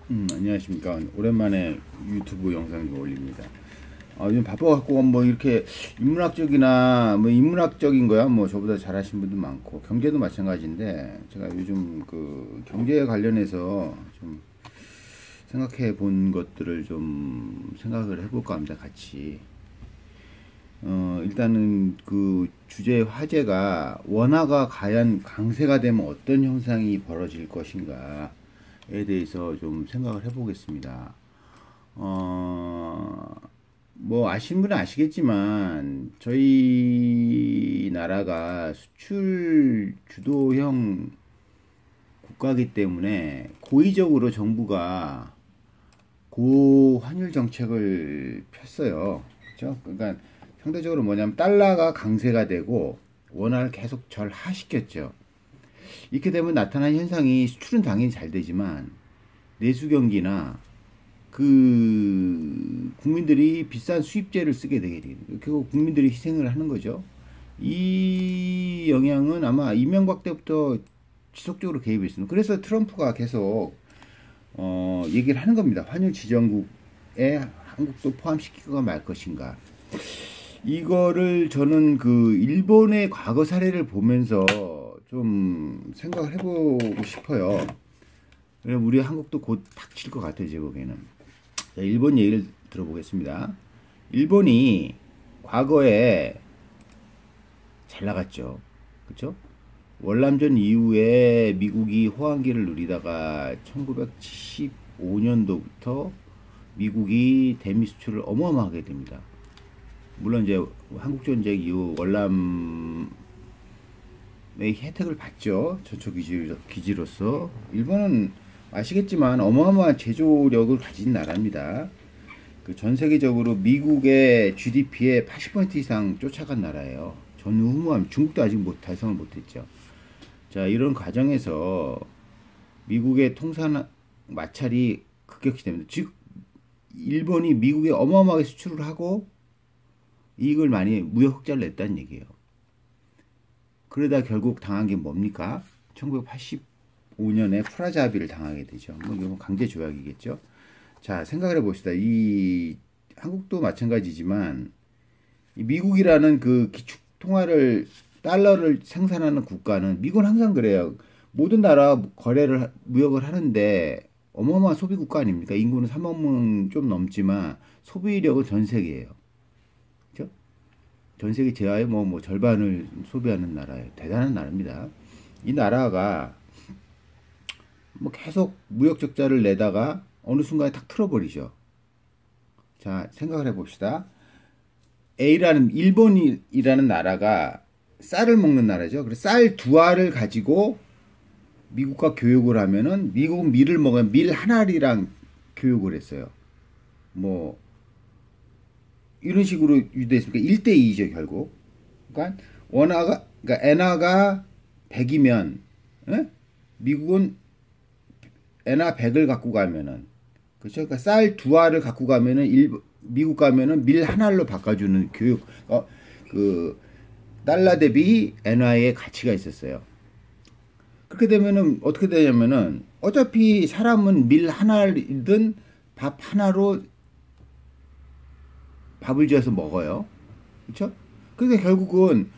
안녕하십니까. 오랜만에 유튜브 영상 좀 올립니다. 요즘 바빠갖고 뭐 이렇게 인문학적이나 뭐 인문학적인 거야 뭐 저보다 잘하신 분도 많고 경제도 마찬가지인데 제가 요즘 그 경제에 관련해서 좀 생각해 본 것들을 좀 생각을 해볼까 합니다. 같이. 일단은 그 주제 화제가 원화가 과연 강세가 되면 어떤 현상이 벌어질 것인가에 대해서 좀 생각을 해보겠습니다. 뭐 아시는 분은 아시겠지만 저희 나라가 수출 주도형 국가이기 때문에 고의적으로 정부가 고환율 정책을 폈어요. 그렇죠? 그러니까 상대적으로 뭐냐면 달러가 강세가 되고 원화를 계속 절하시켰죠. 이렇게 되면 나타나는 현상이 수출은 당연히 잘 되지만 내수 경기나 그 국민들이 비싼 수입재를 쓰게 되게 돼요. 결국 국민들이 희생을 하는 거죠. 이 영향은 아마 이명박 때부터 지속적으로 개입했습니다. 그래서 트럼프가 계속 얘기를 하는 겁니다. 환율 지정국에 한국도 포함시키고 말 것인가. 이거를 저는 그 일본의 과거 사례를 보면서 좀 생각을 해보고 싶어요. 그래서 우리 한국도 곧 닥칠 것 같아요, 제 보기에는. 자, 일본 얘기를 들어보겠습니다. 일본이 과거에 잘 나갔죠. 그렇죠? 월남전 이후에 미국이 호황기를 누리다가 1975년도부터 미국이 대미 수출을 어마어마하게 됩니다. 물론 이제 한국전쟁 이후 월남의 혜택을 받죠. 전초 기지로서. 일본은 아시겠지만 어마어마한 제조력을 가진 나라입니다. 그 전 세계적으로 미국의 GDP의 80% 이상 쫓아간 나라예요. 전후무함. 중국도 아직 달성을 못했죠. 자, 이런 과정에서 미국의 통산 마찰이 급격히 됩니다. 즉 일본이 미국에 어마어마하게 수출을 하고 이익을 많이 무역 흑자를 냈다는 얘기예요. 그러다 결국 당한 게 뭡니까? 1985년에 프라자 합의를 당하게 되죠. 뭐 이건 강제 조약이겠죠. 자, 생각을 해봅시다. 이 한국도 마찬가지지만 이 미국이라는 그 기축 통화를 달러를 생산하는 국가는 미국은 항상 그래요. 모든 나라 거래를 무역을 하는데 어마어마한 소비 국가 아닙니까? 인구는 3억 명 좀 넘지만 소비력은 전 세계예요. 그렇죠? 전 세계 제하의 뭐 절반을 소비하는 나라예요. 대단한 나라입니다. 이 나라가 뭐 계속 무역 적자를 내다가 어느 순간에 탁 틀어버리죠. 자, 생각을 해봅시다. 일본이라는 나라가 쌀을 먹는 나라죠. 그래서 쌀 두 알을 가지고 미국과 교육을 하면은 미국은 밀을 먹으면 밀 한 알이랑 교육을 했어요. 뭐 이런 식으로 유도했으니까 1대2죠, 결국. 그러니까 그러니까 엔화가 100이면 미국은 엔화 100을 갖고 가면은 그렇죠? 그러니까 쌀 두 알을 갖고 가면은 미국 가면은 밀 한 알로 바꿔주는 교육. 그 달러 대비 엔화의 가치가 있었어요. 그렇게 되면은 어떻게 되냐면은 어차피 사람은 밀 하나든 밥 하나로 밥을 지어서 먹어요. 그렇죠? 그러니까 결국은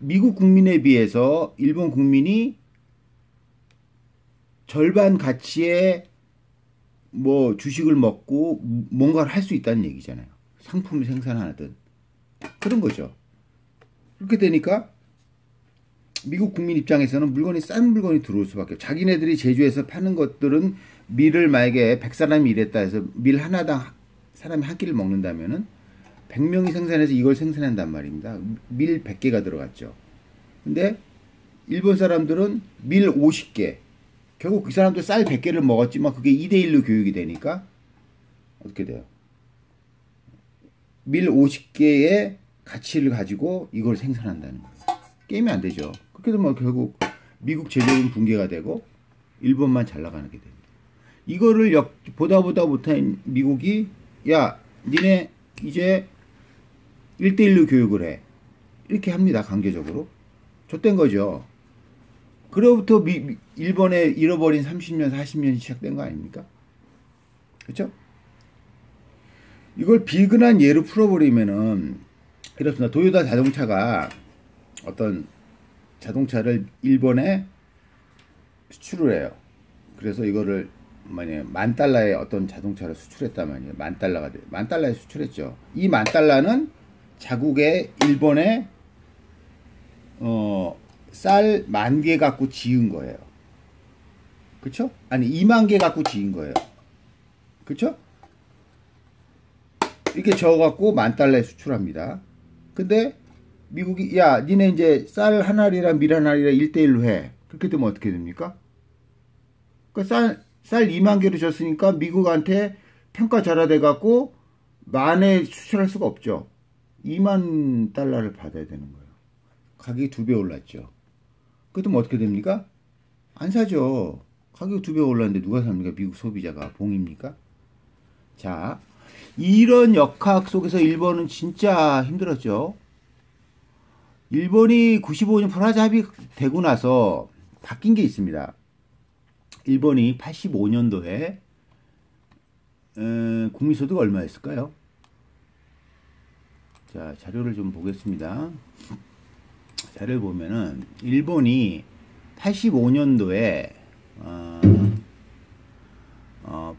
미국 국민에 비해서 일본 국민이 절반 가치의 뭐 주식을 먹고 뭔가를 할 수 있다는 얘기잖아요. 상품을 생산하든 그런 거죠. 그렇게 되니까 미국 국민 입장에서는 싼 물건이 들어올 수밖에 없어요. 자기네들이 제조해서 파는 것들은 밀을 만약에 100사람이 일했다 해서 밀 하나당 사람이 한 끼를 먹는다면은 100명이 생산해서 이걸 생산한단 말입니다. 밀 100개가 들어갔죠. 근데 일본 사람들은 밀 50개. 결국 그 사람도 쌀 100개를 먹었지만 그게 2대1로 교육이 되니까 어떻게 돼요? 밀 50개의 가치를 가지고 이걸 생산한다는 거예요. 게임이 안 되죠. 그렇게 되면 결국 미국 제조업은 붕괴가 되고 일본만 잘 나가게 됩니다. 이거를 보다 못한 미국이 야, 니네 이제 1대1로 교육을 해. 이렇게 합니다. 강제적으로. 좆된 거죠. 그로부터 일본의 잃어버린 30년, 40년이 시작된 거 아닙니까? 그렇죠? 이걸 비근한 예로 풀어버리면은 이렇습니다. 도요타 자동차가 어떤 자동차를 일본에 수출을 해요. 그래서 이거를 만약에 $10,000의 어떤 자동차를 수출했단 말이에요. $10,000가 돼요. $10,000에 수출했죠. 이 $10,000는 자국의 일본에 쌀 10,000개 갖고 지은 거예요. 그쵸? 아니 20,000개 갖고 지은 거예요. 그쵸? 이렇게 저어갖고 $10,000에 수출합니다. 근데 미국이 야 니네 이제 쌀 한 알이랑 밀 한 알이랑 1대1로 해. 그렇게 되면 어떻게 됩니까? 그 쌀 20,000개로 줬으니까 미국한테 평가 절하돼 갖고 만에 수출할 수가 없죠. $20,000를 받아야 되는 거예요. 가격이 2배 올랐죠. 그렇다면 어떻게 됩니까? 안 사죠. 가격이 2배 올랐는데 누가 삽니까? 미국 소비자가 봉입니까? 자, 이런 역학 속에서 일본은 진짜 힘들었죠. 일본이 95년 프라자 합의되고 나서 바뀐 게 있습니다. 일본이 85년도에 국민소득 얼마였을까요? 자, 자료를 좀 보겠습니다. 자료를 보면은 일본이 85년도에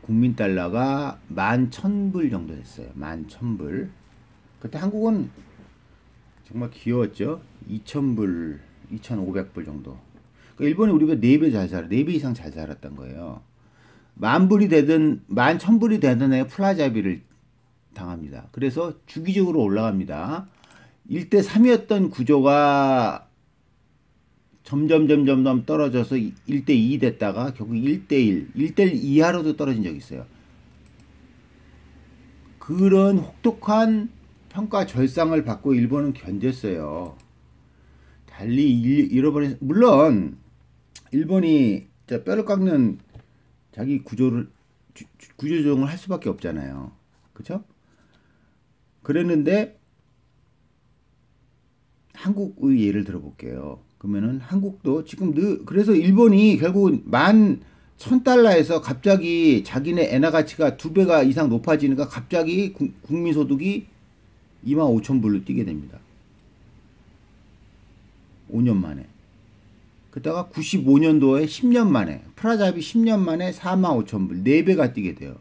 국민 달러가 11,000불 정도 됐어요. 11,000불. 그때 한국은 정말 귀여웠죠. 2,000불, 2,500불 정도. 그러니까 일본이 우리보다 4배 잘 살아, 4배 이상 잘 살았던 거예요. 10,000불이 되든 11,000불이 되든 애 플라자비를 당합니다. 그래서 주기적으로 올라갑니다. 1대3이었던 구조가 점점 떨어져서 1대2 됐다가 결국 1대1, 1대1 이하로도 떨어진 적이 있어요. 그런 혹독한 평가 절상을 받고 일본은 견뎠어요. 달리 잃어버린, 물론 일본이 뼈를 깎는 자기 구조 조정을 할 수밖에 없잖아요. 그쵸? 그랬는데 한국의 예를 들어볼게요. 그러면은 한국도 지금 그래서 일본이 결국 11,000달러에서 갑자기 자기네 엔화 가치가 2배가 이상 높아지니까 갑자기 국민소득이 25,000불로 뛰게 됩니다. 5년 만에. 그다가 95년도에 10년 만에 프라자비 10년 만에 45,000불 4배가 뛰게 돼요.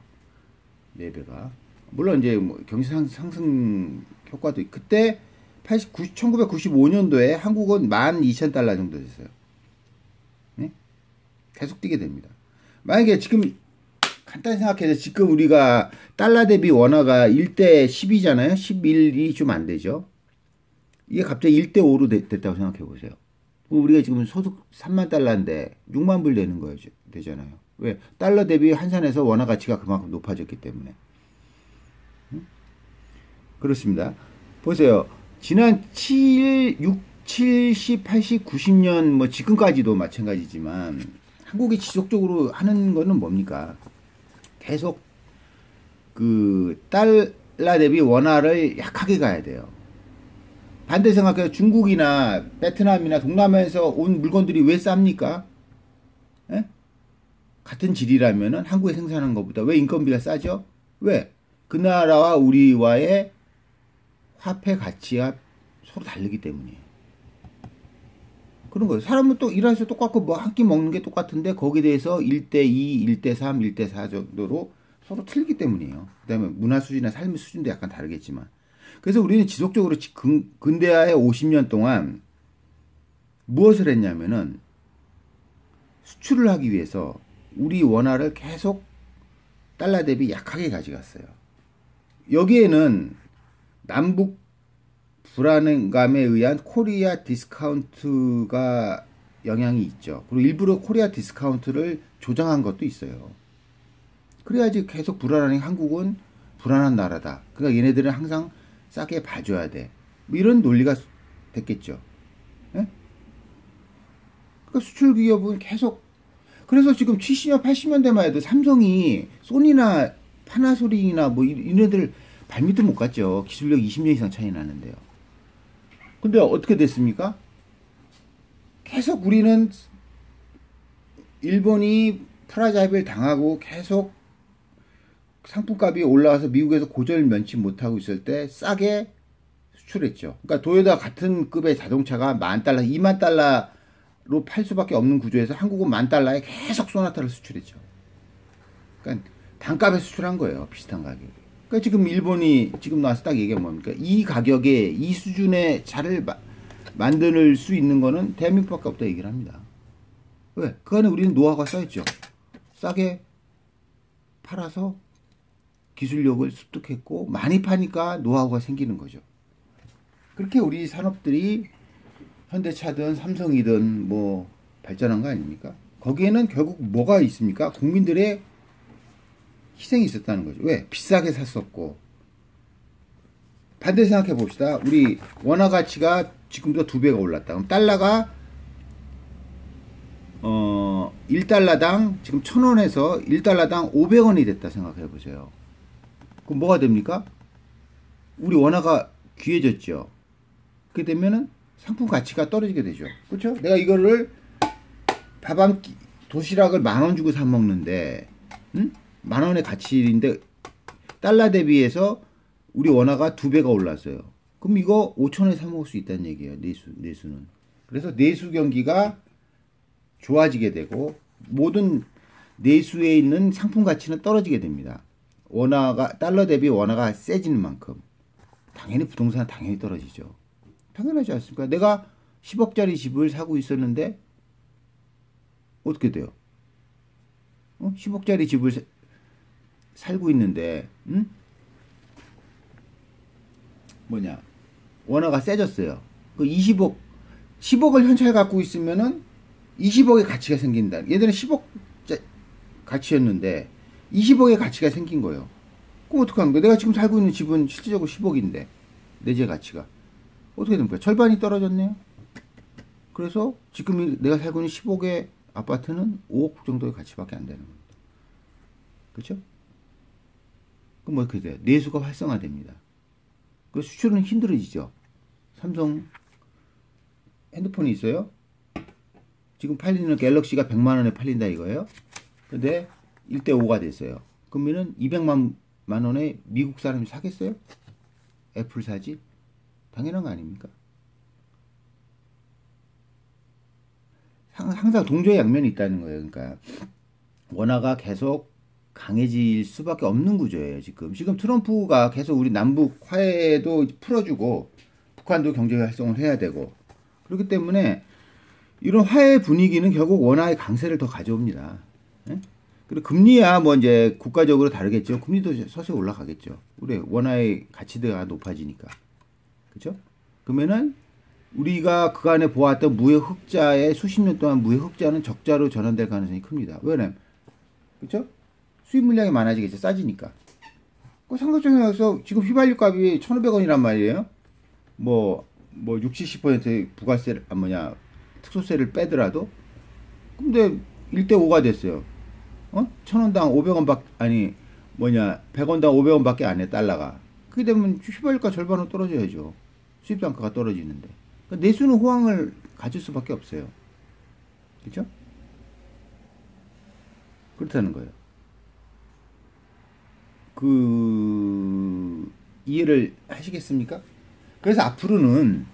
4배가. 물론 이제 뭐 경제 상승 효과도 그때 1995년도에 한국은 12,000달러 정도 됐어요. 네? 계속 뛰게 됩니다. 만약에 지금 간단히 생각해서 지금 우리가 달러 대비 원화가 1대 10이잖아요. 11이 좀 안 되죠. 이게 갑자기 1대 5로 됐다고 생각해 보세요. 우리가 지금 소득 3만 달러인데 6만 불 되는 거예요. 되잖아요. 왜? 달러 대비 환산해서 원화 가치가 그만큼 높아졌기 때문에. 그렇습니다. 보세요. 지난 70, 80, 90년 뭐 지금까지도 마찬가지지만 한국이 지속적으로 하는 거는 뭡니까? 계속 그 달러 대비 원화를 약하게 가야 돼요. 반대 생각해요. 중국이나 베트남이나 동남아에서 온 물건들이 왜 쌉니까? 에? 같은 질이라면은 한국에 생산하는 것보다 왜 인건비가 싸죠? 왜? 그 나라와 우리와의 화폐 가치가 서로 다르기 때문이에요. 그런 거예요. 사람은 또 일해서 똑같고 뭐 한 끼 먹는 게 똑같은데 거기에 대해서 1대2, 1대3, 1대4 정도로 서로 틀리기 때문이에요. 그 다음에 문화 수준이나 삶의 수준도 약간 다르겠지만. 그래서 우리는 지속적으로 근대화의 50년 동안 무엇을 했냐면은 수출을 하기 위해서 우리 원화를 계속 달러 대비 약하게 가져갔어요. 여기에는 남북 불안감에 의한 코리아 디스카운트가 영향이 있죠. 그리고 일부러 코리아 디스카운트를 조정한 것도 있어요. 그래야지 계속 불안하니 한국은 불안한 나라다. 그러니까 얘네들은 항상 싸게 봐줘야 돼. 뭐 이런 논리가 됐겠죠. 예? 그러니까 수출 기업은 계속 그래서 지금 70년, 80년대만 해도 삼성이 소니나 파나소닉이나 뭐 이런 애들 발밑도 못 갔죠. 기술력 20년 이상 차이 나는데요. 근데 어떻게 됐습니까? 계속 우리는 일본이 프라자입을 당하고 계속 상품값이 올라와서 미국에서 고전을 면치 못하고 있을 때 싸게 수출했죠. 그러니까 도요타 같은 급의 자동차가 10,000달러, 20,000달러로 팔 수밖에 없는 구조에서 한국은 10,000달러에 계속 소나타를 수출했죠. 그러니까 단값에 수출한 거예요. 비슷한 가격. 그러니까 지금 일본이 지금 나와서 딱 얘기하면 뭡니까? 이 가격에 이 수준의 차를 만들 수 있는 거는 대한민국밖에 없다 얘기를 합니다. 왜? 그 안에 우리는 노하우가 써있죠. 싸게 팔아서 기술력을 습득했고 많이 파니까 노하우가 생기는 거죠. 그렇게 우리 산업들이 현대차든 삼성이든 뭐 발전한 거 아닙니까? 거기에는 결국 뭐가 있습니까? 국민들의 희생이 있었다는 거죠. 왜? 비싸게 샀었고. 반대 생각해 봅시다. 우리 원화 가치가 지금도 2배가 올랐다. 그럼 달러가 1달러당 지금 1,000원에서 1달러당 500원이 됐다 생각해 보세요. 그럼 뭐가 됩니까? 우리 원화가 귀해졌죠. 그렇게 되면은 상품 가치가 떨어지게 되죠. 그렇죠? 내가 이거를 밥 한 끼, 도시락을 10,000원 주고 사 먹는데, 응? 10,000원의 가치인데 달러 대비해서 우리 원화가 2배가 올랐어요. 그럼 이거 5,000원에 사 먹을 수 있다는 얘기예요. 내수는. 그래서 내수 경기가 좋아지게 되고 모든 내수에 있는 상품 가치는 떨어지게 됩니다. 원화가 달러 대비 원화가 세지는 만큼 당연히 부동산은 당연히 떨어지죠. 당연하지 않습니까? 내가 10억짜리 집을 사고 있었는데 어떻게 돼요? 10억짜리 집을 살고 있는데 원화가 세졌어요. 그 10억을 현찰 갖고 있으면은 20억의 가치가 생긴다. 예전에 10억 가치였는데 20억의 가치가 생긴 거예요. 그럼 어떡하는 거야? 내가 지금 살고 있는 집은 실질적으로 10억인데 내재 가치가 어떻게 됩니까? 절반이 떨어졌네요. 그래서 지금 내가 살고 있는 10억의 아파트는 5억 정도의 가치밖에 안 되는 겁니다. 그렇죠? 그럼 뭐 어떻게 돼요? 내수가 활성화됩니다. 그 수출은 힘들어지죠. 삼성 핸드폰이 있어요. 지금 팔리는 갤럭시가 100만 원에 팔린다 이거예요. 근데 1대5가 됐어요. 그러면은 200만 원에 미국 사람이 사겠어요? 애플 사지? 당연한 거 아닙니까? 항상 동조의 양면이 있다는 거예요. 그러니까 원화가 계속 강해질 수밖에 없는 구조예요. 지금 트럼프가 계속 우리 남북 화해도 풀어주고 북한도 경제 활성을 해야 되고 그렇기 때문에 이런 화해 분위기는 결국 원화의 강세를 더 가져옵니다. 예? 그리고 금리야 뭐 이제 국가적으로 다르겠죠. 금리도 서서히 올라가겠죠. 우리 원화의 가치대가 높아지니까. 그죠? 그러면은 우리가 그간에 보았던 무역 흑자의 수십 년 동안 무역 흑자는 적자로 전환될 가능성이 큽니다. 왜냐면 그죠? 수입 물량이 많아지겠죠. 싸지니까. 그 상대적으로 지금 휘발유 값이 1,500원이란 말이에요. 뭐 60, 70% 부가세 특수세를 빼더라도 근데 1대5가 됐어요. 1,000원당 500원밖에 100원당 500원밖에 안 해 달러가. 그게 되면 휘발유가 절반으로 떨어져야죠. 수입 단가가 떨어지는데. 그러니까 내수는 호황을 가질 수밖에 없어요. 그렇죠? 그렇다는 거예요. 이해를 하시겠습니까? 그래서 앞으로는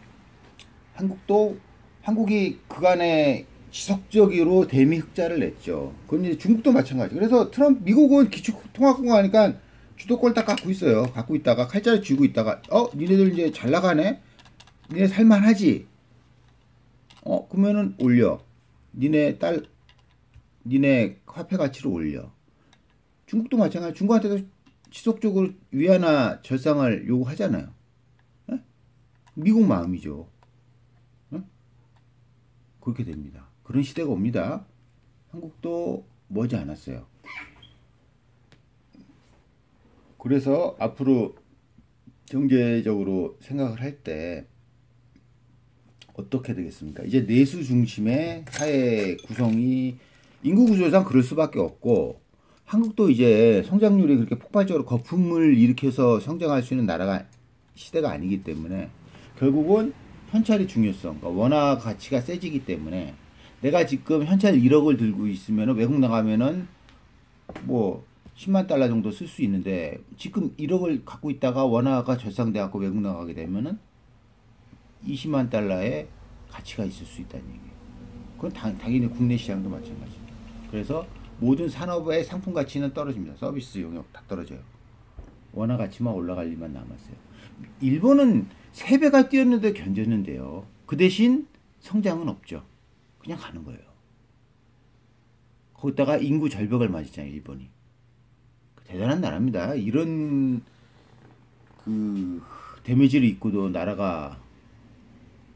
한국이 그간에 지속적으로 대미 흑자를 냈죠. 그건 이제 중국도 마찬가지. 그래서 미국은 기축통화국가 하니까 주도권을 딱 갖고 있어요. 갖고 있다가 칼자루 쥐고 있다가 니네들 이제 잘 나가네. 니네 살만하지. 그러면은 올려. 니네 화폐 가치를 올려. 중국도 마찬가지. 중국한테도 지속적으로 위안화 절상을 요구하잖아요. 에? 미국 마음이죠. 에? 그렇게 됩니다. 그런 시대가 옵니다. 한국도 머지 않았어요. 그래서 앞으로 경제적으로 생각을 할 때 어떻게 되겠습니까? 이제 내수 중심의 사회 구성이 인구 구조상 그럴 수밖에 없고 한국도 이제 성장률이 그렇게 폭발적으로 거품을 일으켜서 성장할 수 있는 시대가 아니기 때문에 결국은 현찰의 중요성, 그러니까 원화 가치가 세지기 때문에 내가 지금 현찰 1억을 들고 있으면 외국 나가면은 뭐 10만 달러 정도 쓸 수 있는데 지금 1억을 갖고 있다가 원화가 절상돼 갖고 외국 나가게 되면은 20만 달러의 가치가 있을 수 있다는 얘기예요. 그건 당연히 국내 시장도 마찬가지죠. 그래서 모든 산업의 상품 가치는 떨어집니다. 서비스 용역 다 떨어져요. 원화 가치만 올라갈 일만 남았어요. 일본은 3배가 뛰었는데 견뎠는데요. 그 대신 성장은 없죠. 그냥 가는 거예요. 거기다가 인구 절벽을 맞았잖아요, 일본이. 대단한 나라입니다. 이런 그 데미지를 입고도 나라가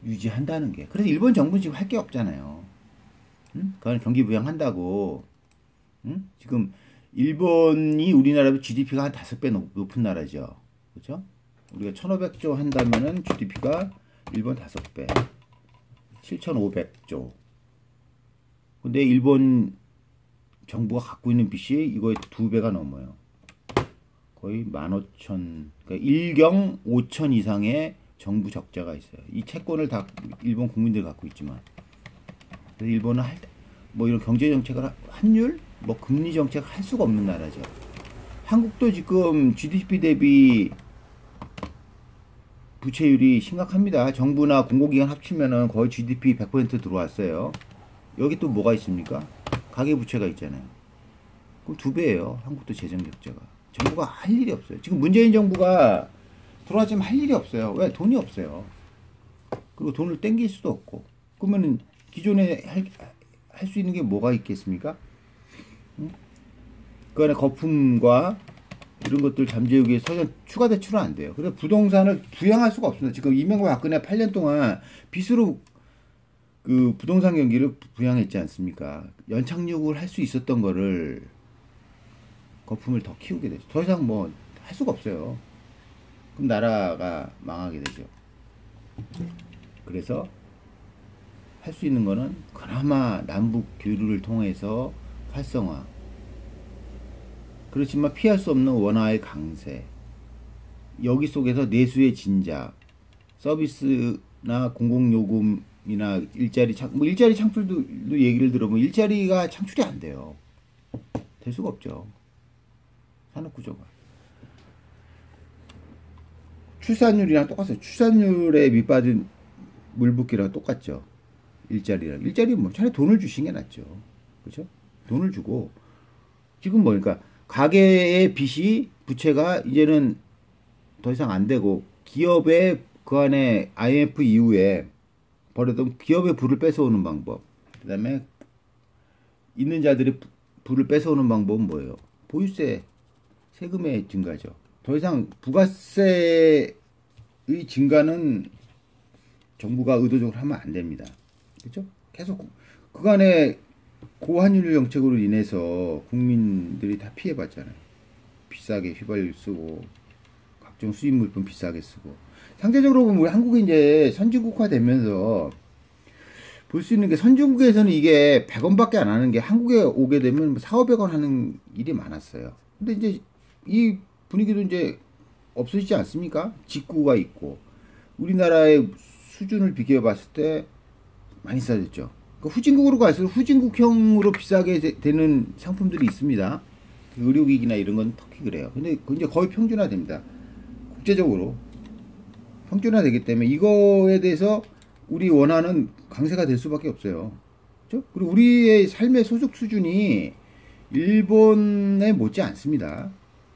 유지한다는 게. 그래서 일본 정부는 지금 할 게 없잖아요. 응? 그건 경기 부양한다고. 응? 지금 일본이 우리나라도 GDP가 한 5배 높은 나라죠. 그렇죠? 우리가 1,500조 한다면은 GDP가 일본 5배. 7,500조. 근데 일본 정부가 갖고 있는 빚이 이거의 2배가 넘어요. 거의 15,000, 그러니까 1경 5천 이상의 정부 적자가 있어요. 이 채권을 다 일본 국민들이 갖고 있지만. 그래서 일본은 뭐 이런 경제 정책을 환율, 뭐 금리 정책을 할 수가 없는 나라죠. 한국도 지금 GDP 대비 부채율이 심각합니다. 정부나 공공기관 합치면은 거의 GDP 100% 들어왔어요. 여기 또 뭐가 있습니까? 가계부채가 있잖아요. 그럼 2배예요. 한국도 재정 적자가. 정부가 할 일이 없어요. 지금 문재인 정부가 들어왔지만 할 일이 없어요. 왜? 돈이 없어요. 그리고 돈을 땡길 수도 없고. 그러면은 기존에 할 수 있는 게 뭐가 있겠습니까? 응? 그 안에 거품과 이런 것들 잠재우기 위해서 추가 대출은 안 돼요. 그래서 부동산을 부양할 수가 없습니다. 지금 이명박 박근혜 8년 동안 빚으로 그 부동산 경기를 부양했지 않습니까? 연착륙을 할 수 있었던 거를 거품을 더 키우게 되죠. 더 이상 뭐 할 수가 없어요. 그럼 나라가 망하게 되죠. 그래서 할 수 있는 거는 그나마 남북 교류를 통해서 활성화. 그렇지만 피할 수 없는 원화의 강세. 여기 속에서 내수의 진작, 서비스나 공공요금이나 뭐 일자리 창출도 얘기를 들어보면 일자리가 창출이 안 돼요. 될 수가 없죠. 산업구조가. 출산율이랑 똑같아요. 출산율에 밑빠진 물붓기랑 똑같죠. 일자리랑. 일자리 뭐 차라리 돈을 주시는 게 낫죠. 그렇죠? 돈을 주고 지금 뭐니까 가계의 빚이 부채가 이제는 더 이상 안 되고 기업의 그 안에 IMF 이후에 벌어둔 기업의 부를 뺏어오는 방법. 그다음에 있는 자들이 부를 뺏어오는 방법은 뭐예요? 보유세 세금의 증가죠. 더 이상 부가세의 증가는 정부가 의도적으로 하면 안 됩니다. 그렇죠? 계속 그간의 고환율 정책으로 인해서 국민들이 다 피해봤잖아요. 비싸게 휘발유 쓰고 각종 수입 물품 비싸게 쓰고 상대적으로 보면 우리 한국이 이제 선진국화 되면서 볼 수 있는 게 선진국에서는 이게 100원밖에 안 하는 게 한국에 오게 되면 4,500원 하는 일이 많았어요. 근데 이제 이 분위기도 이제 없어지지 않습니까? 직구가 있고 우리나라의 수준을 비교해 봤을 때 많이 싸졌죠. 그러니까 후진국으로 갈수록 후진국형으로 비싸게 되는 상품들이 있습니다. 의료기기나 이런 건 특히 그래요. 근데 이제 거의 평준화됩니다. 국제적으로 평준화되기 때문에 이거에 대해서 우리 원화는 강세가 될 수밖에 없어요. 그렇죠? 그리고 우리의 삶의 소득 수준이 일본에 못지 않습니다.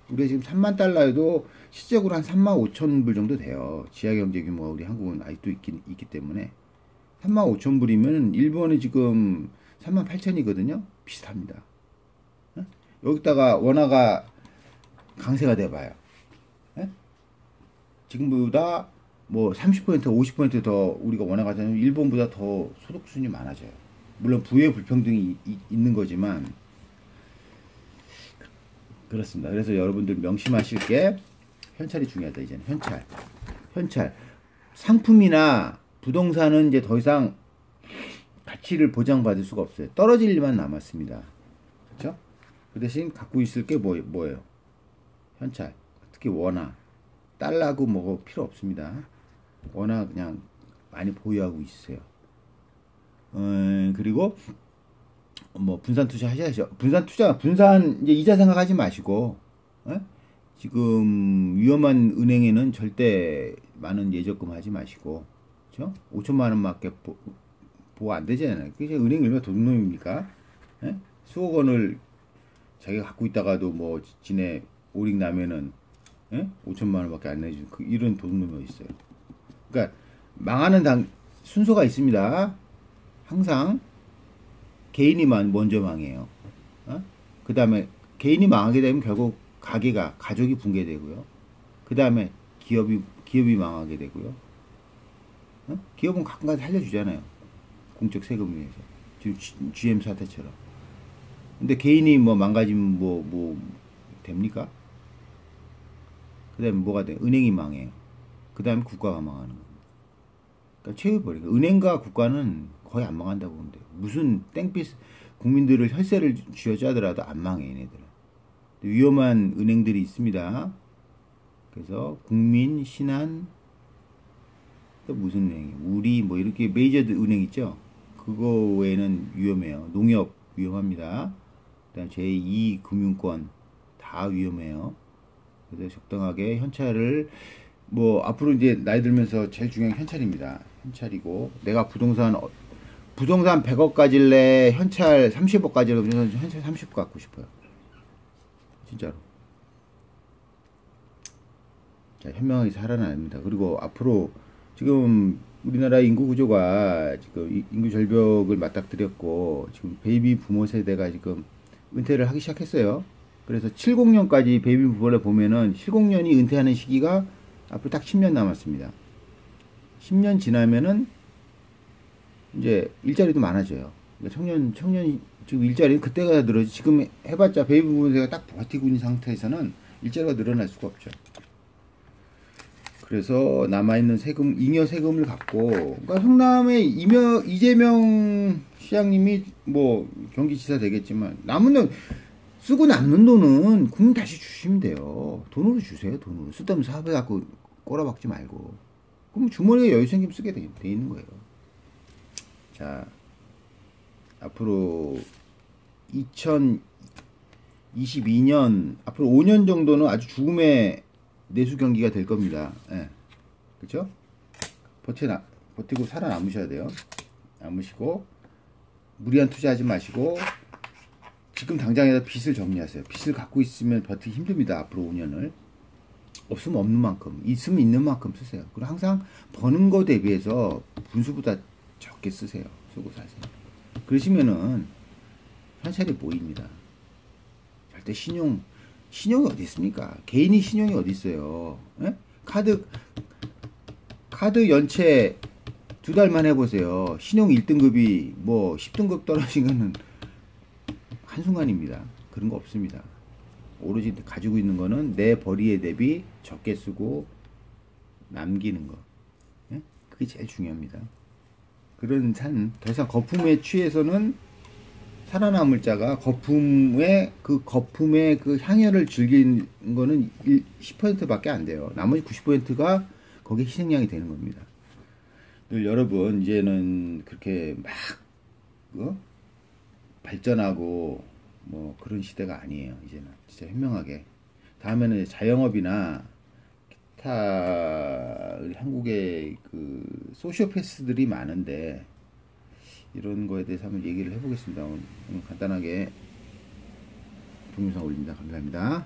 우리가 지금 3만 달러에도 실적으로 한 3만 5천 불 정도 돼요. 지하경제 규모가 우리 한국은 아직도 있기 때문에 3만 5천 불이면 일본이 지금 3만 8천이거든요. 비슷합니다. 여기다가 원화가 강세가 돼봐요. 지금보다 뭐 30% 50%더 우리가 원화가 되면 일본보다 더 소득 수준이 많아져요. 물론 부의 불평등이 있는 거지만 그렇습니다. 그래서 여러분들 명심하실 게 현찰이 중요하다. 이제는 현찰 상품이나 부동산은 이제 더 이상 가치를 보장받을 수가 없어요. 떨어질 일만 남았습니다. 그렇죠? 그 대신 갖고 있을 게 뭐예요? 현찰, 특히 원화, 달러고 뭐고 필요 없습니다. 원화 그냥 많이 보유하고 있으세요. 그리고 뭐 분산 투자 하셔야죠. 분산 이제 이자 생각하지 마시고, 예? 지금 위험한 은행에는 절대 많은 예적금 하지 마시고, 그렇죠? 5천만 원밖에 보호 안 되잖아요. 그게 은행이 얼마나 도둑놈입니까? 예? 수억 원을 자기가 갖고 있다가도 뭐 지네 오릭 나면은, 예? 5천만 원밖에 안 내주는 이런 도둑놈이 어디 있어요? 그러니까 망하는 순서가 있습니다. 항상 개인이 먼저 망해요. 그 다음에 개인이 망하게 되면 결국 가족이 붕괴되고요. 그 다음에 기업이 망하게 되고요. 기업은 가끔가다 살려주잖아요. 공적 세금을 위해서. 지금 GM 사태처럼. 근데 개인이 뭐 망가지면 뭐 됩니까? 그 다음에 뭐가 돼? 은행이 망해요. 그 다음에 국가가 망하는 겁니다. 그러니까 최후버리가 은행과 국가는 거의 안 망한다고 보는데 무슨 땡빛 국민들을 혈세를 쥐어짜더라도 안 망해 얘네들은. 위험한 은행들이 있습니다. 그래서 국민, 신한, 또 무슨 은행이 우리 뭐 이렇게 메이저 은행 있죠. 그거 외에는 위험해요. 농협 위험합니다. 그다음 제2금융권 다 위험해요. 그래서 적당하게 현찰을 뭐 앞으로 이제 나이 들면서 제일 중요한 게 현찰입니다. 현찰이고 내가 부동산 100억 가질래 현찰 30억 가질래 그러면 현찰 30억 갖고 싶어요. 진짜로. 자, 현명하게 살아나야 합니다. 그리고 앞으로 지금 우리나라 인구 구조가 지금 인구 절벽을 맞닥뜨렸고 지금 베이비 부모 세대가 지금 은퇴를 하기 시작했어요. 그래서 70년까지 베이비 부모를 보면은 70년이 은퇴하는 시기가 앞으로 딱 10년 남았습니다. 10년 지나면은 이제 일자리도 많아져요. 그러니까 청년이 지금 일자리는 그때가 늘어지 지금 해봤자 베이비 부모세가 딱 버티고 있는 상태에서는 일자리가 늘어날 수가 없죠. 그래서 남아있는 세금, 잉여 세금을 갖고, 그러니까 성남의 이재명 시장님이 뭐 경기지사 되겠지만 쓰고 남는 돈은 국민 다시 주시면 돼요. 돈으로 주세요. 돈으로. 쓸데없는 사업에 갖고 꼬라박지 말고. 그럼 주머니에 여유 생기면 쓰게 돼 있는 거예요. 자, 앞으로 2022년 앞으로 5년 정도는 아주 죽음의 내수 경기가 될 겁니다. 예. 그렇죠? 버티고 살아남으셔야 돼요. 남으시고 무리한 투자하지 마시고 지금 당장에다 빚을 정리하세요. 빚을 갖고 있으면 버티기 힘듭니다. 앞으로 5년을. 없으면 없는 만큼, 있으면 있는 만큼 쓰세요. 그리고 항상 버는 거 대비해서 분수보다 적게 쓰세요. 쓰고 사세요. 그러시면은 현찰이 모입니다. 절대 신용이 어디 있습니까? 개인이 신용이 어디 있어요? 예? 카드 연체 2달만 해보세요. 신용 1등급이 뭐 10등급 떨어진 거는 한순간입니다. 그런 거 없습니다. 오로지 가지고 있는 거는 내 벌이에 대비 적게 쓰고 남기는 거. 예? 그게 제일 중요합니다. 그런 삶, 더 이상 거품에 취해서는 살아남을 자가 거품의 그 향연을 즐기는 거는 10%밖에 안 돼요. 나머지 90%가 거기에 희생양이 되는 겁니다. 늘 여러분 이제는 그렇게 막 발전하고 뭐 그런 시대가 아니에요. 이제는 진짜 현명하게 다음에는 자영업이나 기타 한국의 그 소시오패스들이 많은데 이런 거에 대해서 한번 얘기를 해보겠습니다. 오늘 간단하게 동영상 올립니다. 감사합니다.